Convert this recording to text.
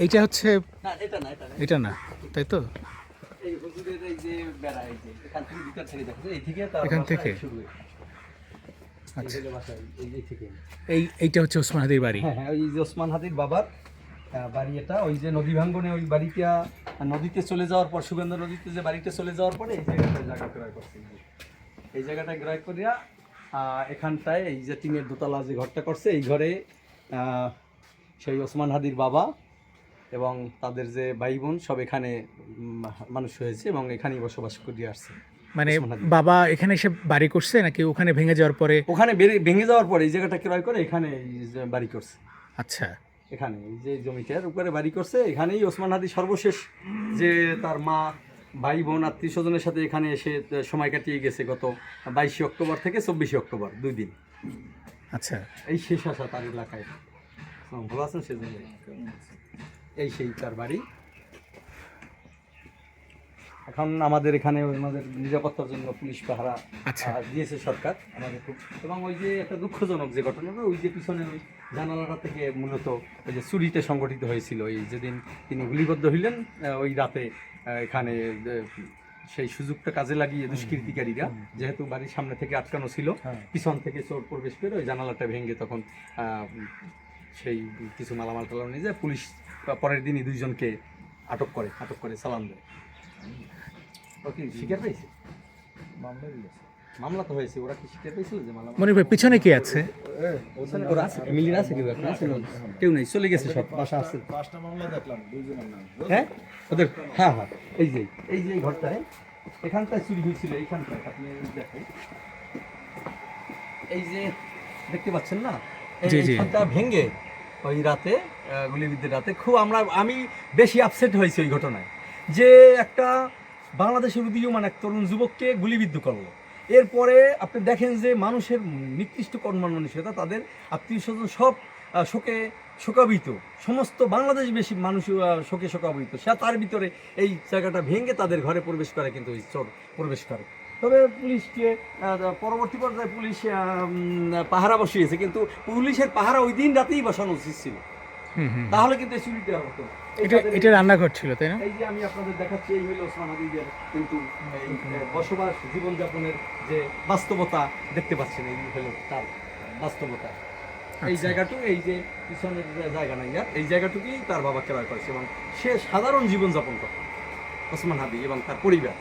এইটা হচ্ছে, না এটা না, এটা না। এটা না, তাই তো? এই হুজুরের এই যে বেড়া, এই যে এখান থেকে ভিতর থেকে দেখা যায়, এই থেকে তার এখান বাসা থেকে? শুরু হয়। আচ্ছা, এই হলো বাসা, এই থেকে। এইটা হচ্ছে ওসমান হাদির বাড়ি। হ্যাঁ হ্যাঁ, ওই যে ওসমান হাদির বাবার বাড়ি এটা। ওই যে নদী ভাঙ্গনে ওই বাড়িটা নদীতে চলে যাওয়ার পর, সুগন্ধা নদীতে যে বাড়িটা চলে যাওয়ার পরে এই জায়গাটায় জায়গা ক্রয় করছে। এই জায়গাটা ক্রয় করিয়া এখানটায় এই যে টিনের দোতলা যে ঘরটা করছে, এই ঘরে সেই ওসমান হাদির বাবা এবং তাদের যে ভাই বোন সব এখানে মানুষ হয়েছে এবং এখানেই বসবাস করে আসছে। মানে ওসমান হাদি বাবা এখানে এসে বাড়ি করছে নাকি ওখানে ভেঙে যাওয়ার পরে? ওখানে ভেঙে যাওয়ার পরে এই জায়গাটা ক্রয় করে এখানে এই যে বাড়ি করছে। আচ্ছা, এখানে এই যে জমিটার উপরে বাড়ি করছে, এখানেই ওসমান হাদি সর্বশেষ যে তার মা ভাই বোন আত্মীয় স্বজনের সাথে এখানে এসে সময় কাটিয়ে গেছে গত 22 অক্টোবর থেকে 24 অক্টোবর, 2 দিন। আচ্ছা। এই শেষ আসা তার এলাকায়। ভালো আছেন সেজন্য। এই সেই তার বাড়ি। এখন আমাদের এখানে আমাদের নিরাপত্তার জন্য পুলিশ পাহারা দিয়েছে সরকার আমাদের খুব। এবং ওই যে একটা দুঃখজনক যে ঘটনা, ওই যে পিছনের ওই জানালাটা থেকে মূলত ওই যে চুরিটা সংগঠিত হয়েছিল ওই যেদিন তিনি গুলিবদ্ধ হইলেন, ওই রাতে এখানে সেই সুযোগটা কাজে লাগিয়ে দুষ্কৃতিকারীরা, যেহেতু বাড়ির সামনে থেকে আটকানো ছিল, পিছন থেকে চোর প্রবেশ করে ওই জানালাটা ভেঙে তখন সেই কিছু মালামাল টালাম নিয়ে যায়। পুলিশ পরের দিনই 2 জনকে আটক করে চালান দেয়। ওকে স্বীকার পেয়েছে? মামলা তো হয়েছে, ওরা কি স্বীকার পেয়েছিল যে মামলা? মনির ভাই পিছনে কি আছে? ওরা আছে, ফ্যামিলির আছে, কেউ নেই, চলে গেছে সব, বাসা আছে। 5টা মামলা দেখলাম, 2 জনের নাম। হ্যাঁ ওদের, হ্যাঁ হ্যাঁ, এই যে ঘরটায় এখানটায় চুরি হয়েছিল, এইখানটায় আপনি দেখেন, এই যে দেখতে পাচ্ছেন না, এইখানটা ভেঙে ওই রাতে গুলিবিদ্ধের রাতে খুব আমি বেশি আপসেট হয়েছি ওই ঘটনায়, যে একটা বাংলাদেশের উদীয়মান এক তরুণ যুবককে গুলিবিদ্ধ করলো। এরপরে আপনি দেখেন যে মানুষের নিকৃষ্ট কর্মমানসিকতা, তাদের আত্মীয় স্বজন সব শোকাবৃত, সমস্ত বাংলাদেশ বেশি মানুষ শোকাবৃত। সে তার ভিতরে এই জায়গাটা ভেঙে তাদের ঘরে প্রবেশ করে, কিন্তু ওই চোর প্রবেশ করে। তবে পুলিশকে পরবর্তী পর্যায়ে পুলিশ পাহারা বসিয়েছে, কিন্তু পুলিশের পাহারা ওই দিন রাতেই বসানো উচিত ছিল, তাহলে কিন্তু এই চুরিটা হতো। এটা রান্নাঘর ছিল, তাই না? এই যে আমি আপনাদের দেখাচ্ছি, এই হলো ওসমান হাদিদের কিন্তু এই বসবাস জীবনযাপনের যে বাস্তবতা দেখতে পাচ্ছেন, এই হলো তার বাস্তবতা। এই জায়গাটুকু, এই যে পিছনের জায়গা নাই, এই জায়গাটুকুই তার বাবা ক্রয় করেছে এবং সে সাধারণ জীবনযাপন করে ওসমান হাদি এবং তার পরিবার।